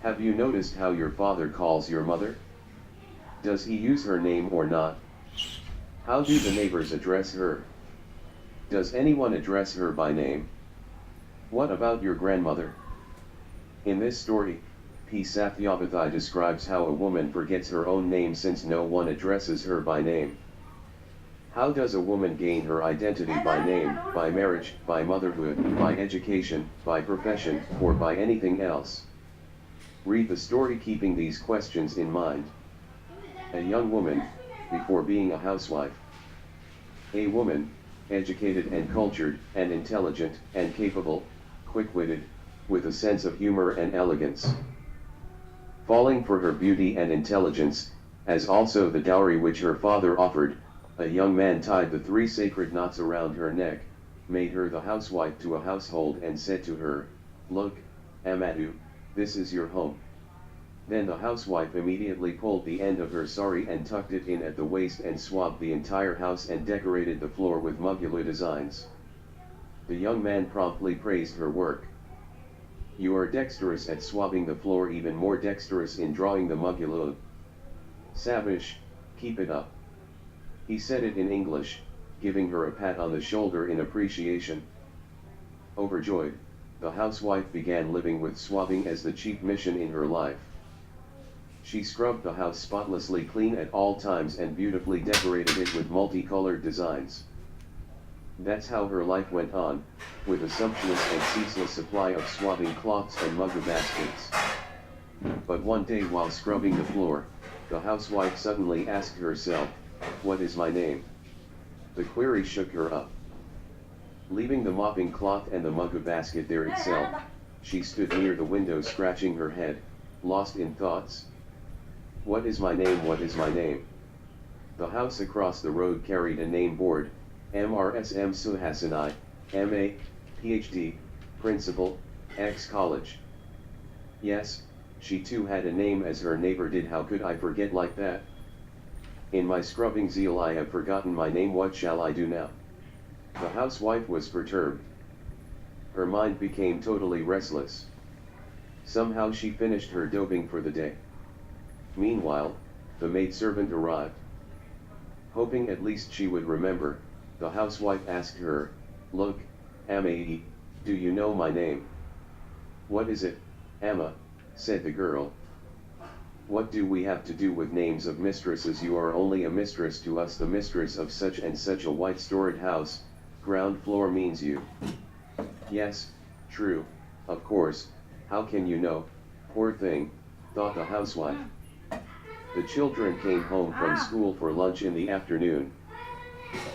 Have you noticed how your father calls your mother? Does he use her name or not? How do the neighbors address her? Does anyone address her by name? What about your grandmother? In this story, P. Sathyabathai describes how a woman forgets her own name since no one addresses her by name. How does a woman gain her identity by name, by marriage, by motherhood, by education, by profession, or by anything else? Read the story keeping these questions in mind. A young woman, before being a housewife. A woman, educated and cultured, and intelligent, and capable, quick-witted, with a sense of humor and elegance. Falling for her beauty and intelligence, as also the dowry which her father offered, a young man tied the 3 sacred knots around her neck, made her the housewife to a household and said to her, "Look, Amatu, this is your home." Then the housewife immediately pulled the end of her sari and tucked it in at the waist and swabbed the entire house and decorated the floor with mugula designs. The young man promptly praised her work. "You are dexterous at swabbing the floor, even more dexterous in drawing the mugula. Sabash, keep it up." He said it in English, giving her a pat on the shoulder in appreciation. Overjoyed, the housewife began living with swabbing as the chief mission in her life. She scrubbed the house spotlessly clean at all times and beautifully decorated it with multicolored designs. That's how her life went on, with a sumptuous and ceaseless supply of swabbing cloths and mugga baskets. But one day while scrubbing the floor, the housewife suddenly asked herself, "What is my name?" The query shook her up. Leaving the mopping cloth and the mugga basket there itself, she stood near the window scratching her head, lost in thoughts. "What is my name? What is my name?" The house across the road carried a name board, MRSM Suhasinai, MA, PhD, Principal, X College. Yes, she too had a name as her neighbor did. How could I forget like that? In my scrubbing zeal I have forgotten my name. What shall I do now? The housewife was perturbed. Her mind became totally restless. Somehow she finished her doping for the day. Meanwhile, the maidservant arrived. Hoping at least she would remember, the housewife asked her, "Look, Amma, do you know my name?" "What is it, Amma?" said the girl. "What do we have to do with names of mistresses? You are only a mistress to us, the mistress of such and such a white storied house. Ground floor means you." "Yes, true, of course, how can you know, poor thing," thought the housewife. The children came home from school for lunch in the afternoon.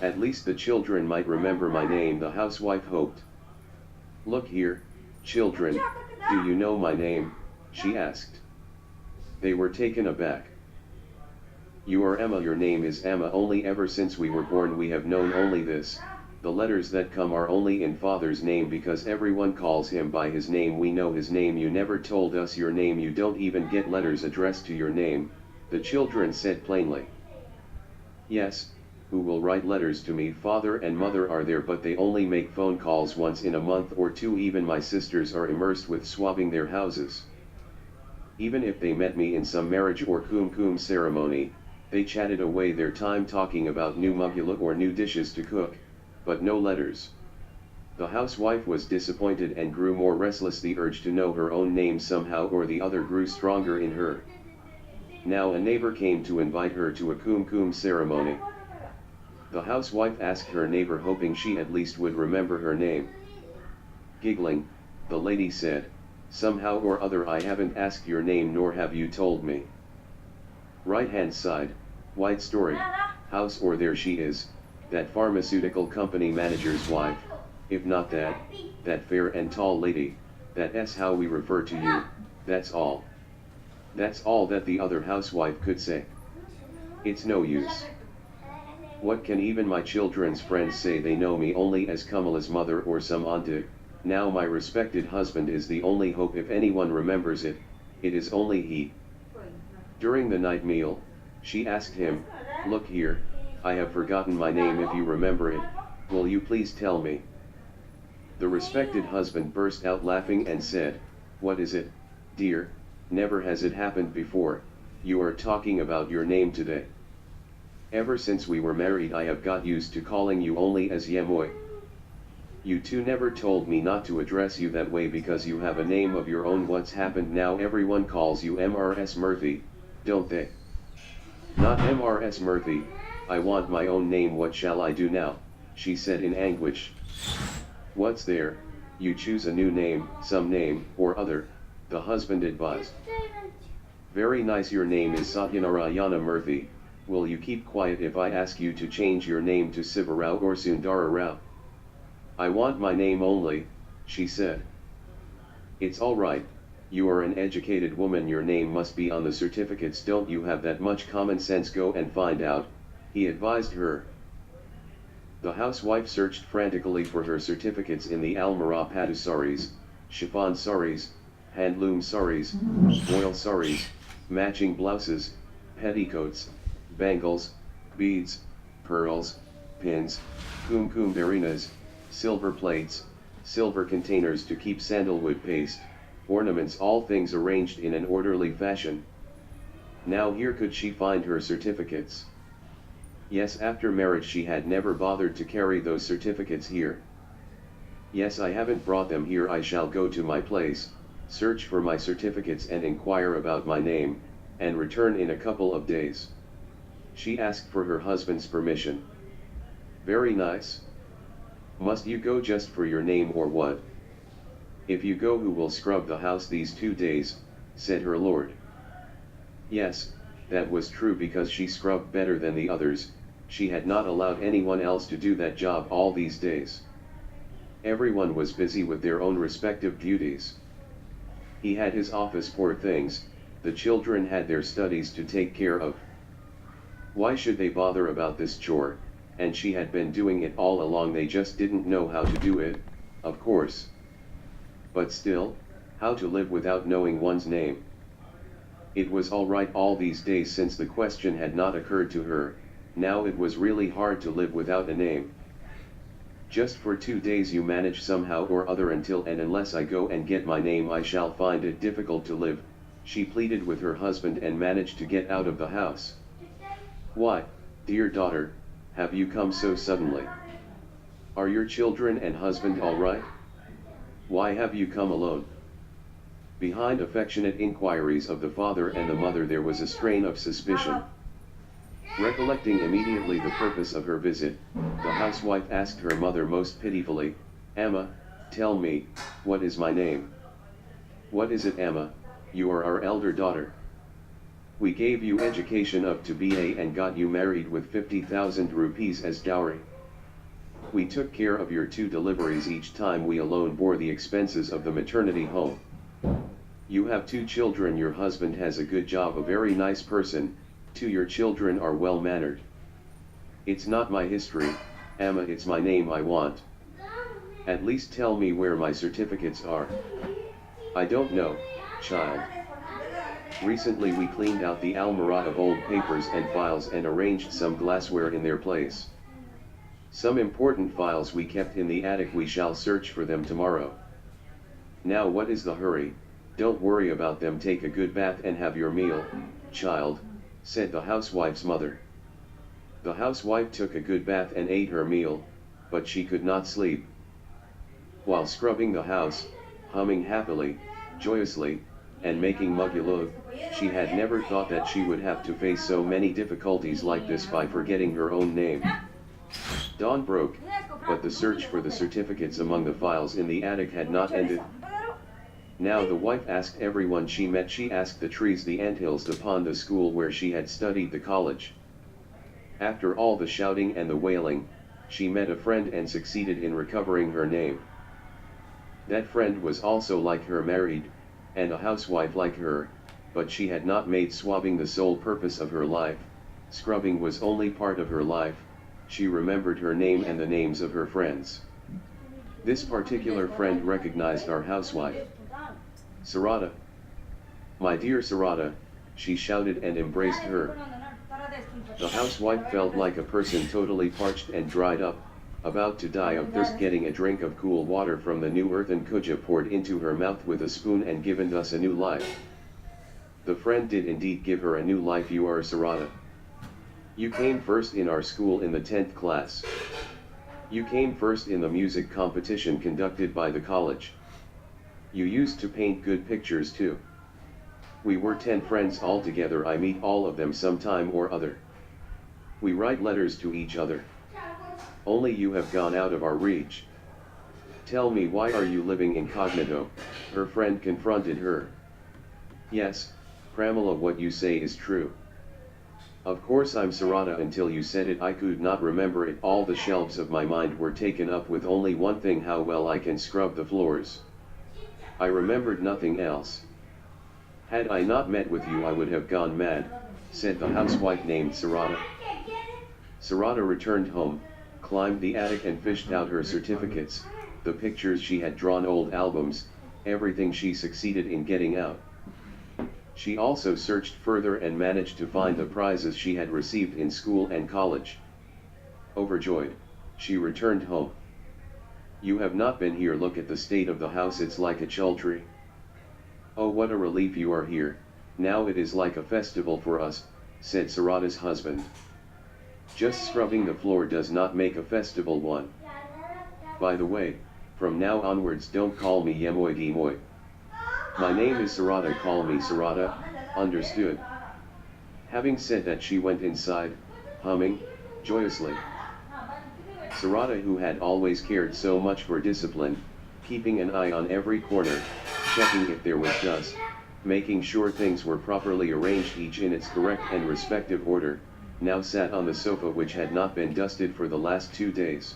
At least the children might remember my name, the housewife hoped. "Look here, children, do you know my name?" she asked. They were taken aback. "You are Emma, your name is Emma. Only ever since we were born we have known only this. The letters that come are only in father's name because everyone calls him by his name. We know his name. You never told us your name. You don't even get letters addressed to your name," the children said plainly. "Yes, who will write letters to me? Father and mother are there, but they only make phone calls once in a month or two. Even my sisters are immersed with swabbing their houses. Even if they met me in some marriage or kum ceremony, they chatted away their time talking about new mugula or new dishes to cook, but no letters." The housewife was disappointed and grew more restless. The urge to know her own name somehow or the other grew stronger in her. Now a neighbor came to invite her to a kum ceremony. The housewife asked her neighbor, hoping she at least would remember her name. Giggling, the lady said, "Somehow or other I haven't asked your name, nor have you told me." Right hand side, white storied house, or there she is, that pharmaceutical company manager's wife. If not that, that fair and tall lady, that's how we refer to you, that's all. That's all that the other housewife could say. It's no use. What can even my children's friends say? They know me only as Kamala's mother or some auntie. Now my respected husband is the only hope. If anyone remembers it, it is only he. During the night meal, she asked him, "Look here, I have forgotten my name. If you remember it, will you please tell me?" The respected husband burst out laughing and said, "What is it, dear? Never has it happened before. You are talking about your name today. Ever since we were married I have got used to calling you only as Yemoy. You two never told me not to address you that way because you have a name of your own. What's happened now? Everyone calls you Mrs. Murphy, don't they? Not Mrs. Murphy, I want my own name. What shall I do now? She said in anguish. What's there? You choose a new name, some name or other, the husband advised. Very nice, your name is Satyanarayana Murthy. Will you keep quiet if I ask you to change your name to Sivarao or Sundara Rao? I want my name only, she said. It's all right, you are an educated woman, your name must be on the certificates. Don't you have that much common sense? Go and find out, he advised her. The housewife searched frantically for her certificates in the almirah: patu saris, chiffon saris, handloom saris, voile saris, matching blouses, petticoats, bangles, beads, pearls, pins, kumkum barinas, silver plates, silver containers to keep sandalwood paste, ornaments, all things arranged in an orderly fashion. Now here could she find her certificates. Yes, after marriage she had never bothered to carry those certificates here. Yes, I haven't brought them here. I shall go to my place, search for my certificates and inquire about my name, and return in a couple of days. She asked for her husband's permission. Very nice. Must you go just for your name or what? If you go, who will scrub the house these 2 days? Said her lord. Yes, that was true because she scrubbed better than the others. She had not allowed anyone else to do that job all these days. Everyone was busy with their own respective duties. He had his office, poor things, the children had their studies to take care of. Why should they bother about this chore? And she had been doing it all along, they just didn't know how to do it, of course. But still, how to live without knowing one's name? It was all right all these days since the question had not occurred to her. Now it was really hard to live without a name. Just for 2 days you manage somehow or other, until and unless I go and get my name I shall find it difficult to live, she pleaded with her husband and managed to get out of the house. Why, dear daughter, have you come so suddenly? Are your children and husband all right? Why have you come alone? Behind affectionate inquiries of the father and the mother there was a strain of suspicion. Recollecting immediately the purpose of her visit, the housewife asked her mother most pitifully, Amma, tell me, what is my name? What is it, Amma? You are our elder daughter. We gave you education up to BA and got you married with 50,000 rupees as dowry. We took care of your 2 deliveries each time. We alone bore the expenses of the maternity home. You have 2 children, your husband has a good job, a very nice person, 2 your children are well mannered. It's not my history, Amma, it's my name I want. At least tell me where my certificates are. I don't know, child. Recently we cleaned out the almirah of old papers and files and arranged some glassware in their place. Some important files we kept in the attic, we shall search for them tomorrow. Now what is the hurry? Don't worry about them, take a good bath and have your meal, child, said the housewife's mother. The housewife took a good bath and ate her meal, but she could not sleep. While scrubbing the house, humming happily, joyously, and making mugulog, she had never thought that she would have to face so many difficulties like this by forgetting her own name. Dawn broke, but the search for the certificates among the files in the attic had not ended. Now the wife asked everyone she met. She asked the trees, the anthills, the pond, the school where she had studied, the college. After all the shouting and the wailing, she met a friend and succeeded in recovering her name. That friend was also like her, married, and a housewife like her, but she had not made swabbing the sole purpose of her life. Scrubbing was only part of her life. She remembered her name and the names of her friends. This particular friend recognized our housewife. Sarada. My dear Sarada, she shouted and embraced her. The housewife felt like a person totally parched and dried up, about to die of thirst, getting a drink of cool water from the new earthen kuja poured into her mouth with a spoon and given thus a new life. The friend did indeed give her a new life. You are Sarada. You came first in our school in the 10th class. You came first in the music competition conducted by the college. You used to paint good pictures too. We were 10 friends all together. I meet all of them sometime or other. We write letters to each other. Only you have gone out of our reach. Tell me, why are you living incognito? Her friend confronted her. Yes, Pramila, what you say is true. Of course I'm Sarada. Until you said it I could not remember it. All the shelves of my mind were taken up with only one thing: how well I can scrub the floors. I remembered nothing else. Had I not met with you I would have gone mad, said the housewife named Sarada. Sarada returned home, climbed the attic and fished out her certificates, the pictures she had drawn, old albums, everything she succeeded in getting out. She also searched further and managed to find the prizes she had received in school and college. Overjoyed, she returned home. You have not been here. Look at the state of the house, it's like a chultry. Oh, what a relief you are here. Now it is like a festival for us, said Sarada's husband. Just scrubbing the floor does not make a festival one. By the way, from now onwards don't call me Yemoy Dimoy. My name is Sarada, call me Sarada, understood? Having said that, she went inside, humming joyously. Sarada, who had always cared so much for discipline, keeping an eye on every corner, checking if there was dust, making sure things were properly arranged, each in its correct and respective order, now sat on the sofa which had not been dusted for the last 2 days.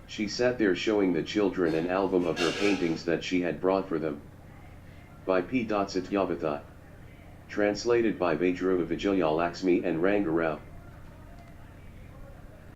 She sat there showing the children an album of her paintings that she had brought for them. By P. Satyavatha. Translated by Vajra Vijayalaxmi and Rangarao.